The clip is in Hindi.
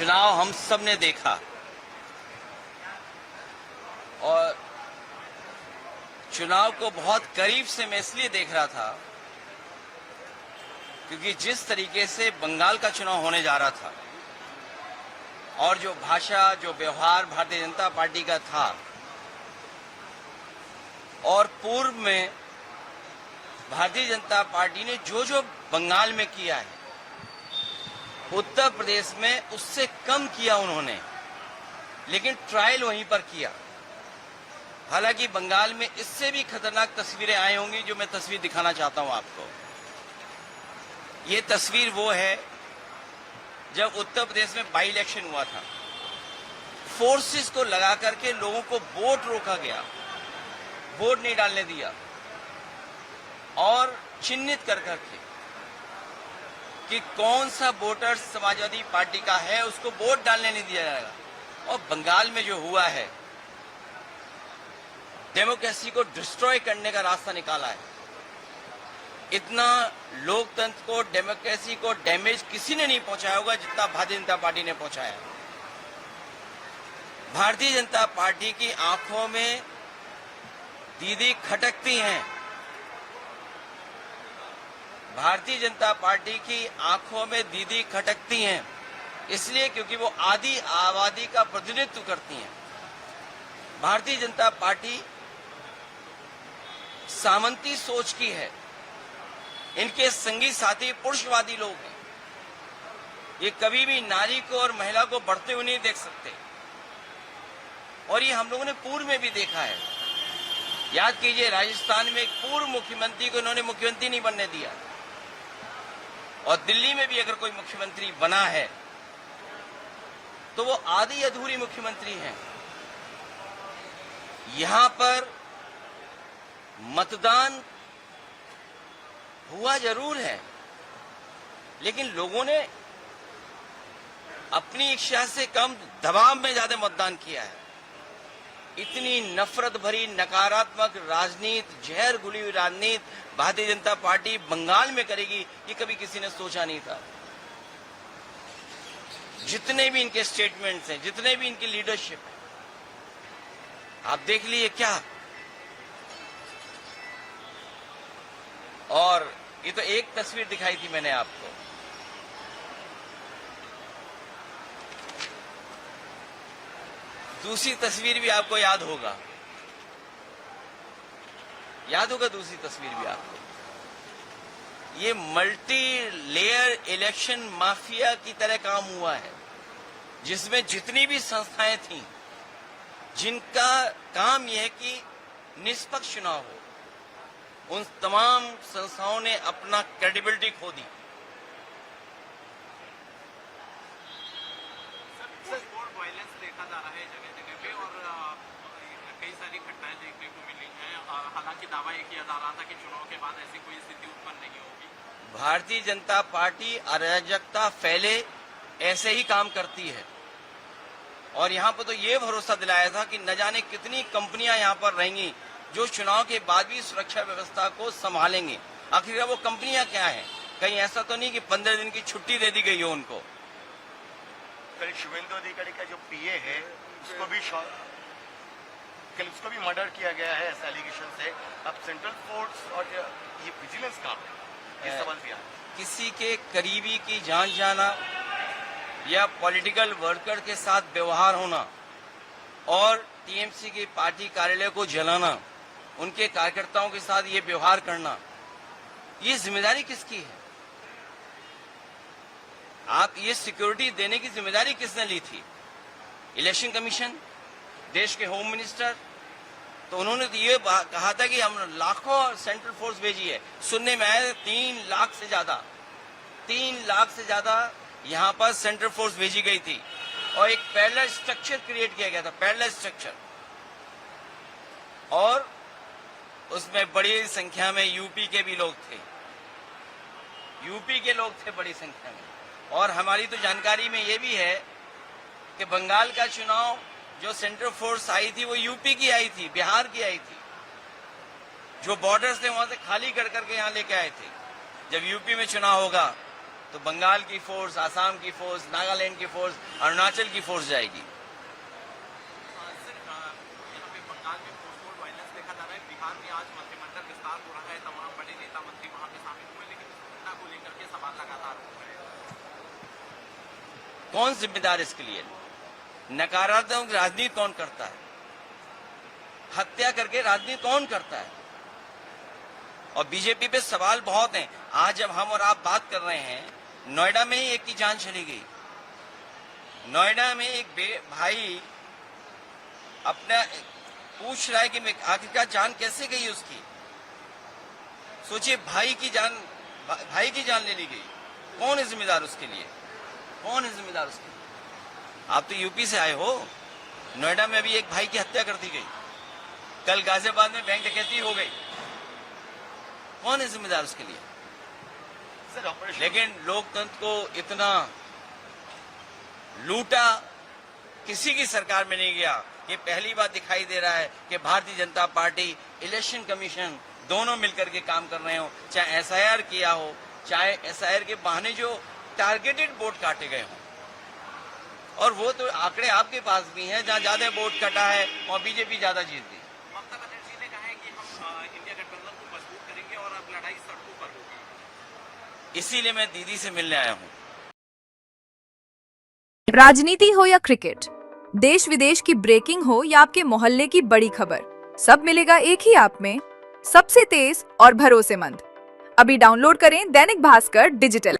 चुनाव हम सब ने देखा और चुनाव को बहुत करीब से मैं इसलिए देख रहा था क्योंकि जिस तरीके से बंगाल का चुनाव होने जा रहा था और जो भाषा, जो व्यवहार भारतीय जनता पार्टी का था और पूर्व में भारतीय जनता पार्टी ने जो जो बंगाल में किया है, उत्तर प्रदेश में उससे कम किया उन्होंने, लेकिन ट्रायल वहीं पर किया। हालांकि बंगाल में इससे भी खतरनाक तस्वीरें आई होंगी, जो मैं तस्वीर दिखाना चाहता हूं आपको। ये तस्वीर वो है जब उत्तर प्रदेश में बाई इलेक्शन हुआ था। फोर्सेस को लगा करके लोगों को वोट रोका गया, वोट नहीं डालने दिया और चिन्हित कर करके कि कौन सा वोटर समाजवादी पार्टी का है उसको वोट डालने नहीं दिया जाएगा। और बंगाल में जो हुआ है, डेमोक्रेसी को डिस्ट्रॉय करने का रास्ता निकाला है। इतना लोकतंत्र को, डेमोक्रेसी को डैमेज किसी ने नहीं पहुंचाया होगा जितना भारतीय जनता पार्टी ने पहुंचाया। भारतीय जनता पार्टी की आंखों में दीदी खटकती हैं। भारतीय जनता पार्टी की आंखों में दीदी खटकती हैं इसलिए क्योंकि वो आधी आबादी का प्रतिनिधित्व करती हैं। भारतीय जनता पार्टी सामंती सोच की है। इनके संगी साथी पुरुषवादी लोग हैं। ये कभी भी नारी को और महिला को बढ़ते हुए नहीं देख सकते और ये हम लोगों ने पूर्व में भी देखा है। याद कीजिए, राजस्थान में एक पूर्व मुख्यमंत्री को इन्होंने मुख्यमंत्री नहीं बनने दिया और दिल्ली में भी अगर कोई मुख्यमंत्री बना है तो वो आधी अधूरी मुख्यमंत्री हैं। यहां पर मतदान हुआ जरूर है, लेकिन लोगों ने अपनी इच्छा से कम दबाव में ज्यादा मतदान किया है। इतनी नफरत भरी नकारात्मक राजनीति, जहर घुली हुई राजनीति भारतीय जनता पार्टी बंगाल में करेगी, ये कभी किसी ने सोचा नहीं था। जितने भी इनके स्टेटमेंट्स हैं, जितने भी इनकी लीडरशिप है, आप देख लीजिए क्या। और ये तो एक तस्वीर दिखाई थी मैंने आपको। दूसरी तस्वीर भी आपको याद होगा, दूसरी तस्वीर भी आपको। ये मल्टी लेयर इलेक्शन माफिया की तरह काम हुआ है, जिसमें जितनी भी संस्थाएं थीं, जिनका काम यह है कि निष्पक्ष चुनाव हो, उन तमाम संस्थाओं ने अपना क्रेडिबिलिटी खो दी। देखा जा रहा है जगह जगह पे और कई सारी घटनाएं देखने को मिली हैं। हालांकि दावा ये किया जा रहा था कि चुनाव के बाद ऐसी कोई स्थिति उत्पन्न नहीं होगी। भारतीय जनता पार्टी अराजकता फैले ऐसे ही काम करती है और यहां पर तो ये भरोसा दिलाया था कि न जाने कितनी कंपनियां यहां पर रहेंगी जो चुनाव के बाद भी सुरक्षा व्यवस्था को संभालेंगे। आखिर वो कंपनियां क्या हैं? कहीं ऐसा तो नहीं कि 15 दिन की छुट्टी दे दी गई हो उनको। कल शुभेंदु अधिकारी का जो पीए है उसको भी मर्डर किया गया है ऐसा एलिगेशन से। अब सेंट्रल फोर्स और ये विजिलेंस काम है, ये सवाल भी है। किसी के करीबी की जान जाना या पॉलिटिकल वर्कर के साथ व्यवहार होना और टीएमसी की पार्टी कार्यालय को जलाना, उनके कार्यकर्ताओं के साथ ये व्यवहार करना, ये जिम्मेदारी किसकी है? आप ये सिक्योरिटी देने की जिम्मेदारी किसने ली थी? इलेक्शन कमीशन, देश के होम मिनिस्टर। तो उन्होंने तो ये कहा था कि हम लाखों सेंट्रल फोर्स भेजी है। सुनने में आया 3 लाख से ज्यादा यहां पर सेंट्रल फोर्स भेजी गई थी और एक पैरेलल स्ट्रक्चर क्रिएट किया गया था, पैरेलल स्ट्रक्चर। और उसमें बड़ी संख्या में यूपी के भी लोग थे, बड़ी संख्या में। और हमारी तो जानकारी में ये भी है कि बंगाल का चुनाव जो सेंट्रल फोर्स आई थी वो यूपी की आई थी, बिहार की आई थी। जो बॉर्डर्स थे वहां से खाली कर करके यहां लेके आए थे। जब यूपी में चुनाव होगा तो बंगाल की फोर्स, आसाम की फोर्स, नागालैंड की फोर्स, अरुणाचल की फोर्स जाएगी। सर यहाँ पे बंगाल में पोस्ट पोल वायलेंस देखा जा रहा है। बिहार में आज मंत्रिमंडल विस्तार हो रहा है, तमाम बड़े नेता मंत्री वहां पे शामिल हुए, लेकिन इस घटना को लेकर के सवाल लगातार हो रहे हैं। कौन जिम्मेदार इसके लिए? नकारात्मक राजनीति कौन करता है? हत्या करके राजनीति कौन करता है? और बीजेपी पे सवाल बहुत हैं। आज जब हम और आप बात कर रहे हैं, नोएडा में ही एक की जान चली गई। नोएडा में एक भाई अपना पूछ रहा है कि मैं आखिरकार जान कैसे गई उसकी। सोचिए, भाई की जान ले ली गई। कौन है जिम्मेदार उसके लिए? कौन है जिम्मेदार उसके लिए? आप तो यूपी से आए हो। नोएडा में अभी एक भाई की हत्या कर दी गई। कल गाजियाबाद में बैंक डकैती हो गई। कौन है जिम्मेदार उसके लिए? सर ऑपरेशन लेकिन लोकतंत्र को इतना लूटा किसी की सरकार में नहीं गया। ये पहली बार दिखाई दे रहा है कि Bharatiya Janata party, election commission दोनों मिलकर के काम कर रहे हो। चाहे एसआईआर किया हो, चाहे एसआईआर के बहाने जो टारगेटेड वोट काटे गए हों, और वो तो आंकड़े आपके पास भी हैं। जहां ज्यादा वोट कटा है वहां बीजेपी ज्यादा जीत गई। ममता बनर्जी ने कहा है कि हम इंडिया गठबंधन को मजबूत करेंगे और अब लड़ाई सड़कों पर होगी। इसीलिए मैं दीदी से मिलने आया हूं। राजनीति हो या क्रिकेट, देश विदेश की ब्रेकिंग हो या आपके मोहल्ले की बड़ी खबर, सब मिलेगा एक ही ऐप में, सबसे तेज और भरोसेमंद। अभी डाउनलोड करें दैनिक भास्कर डिजिटल।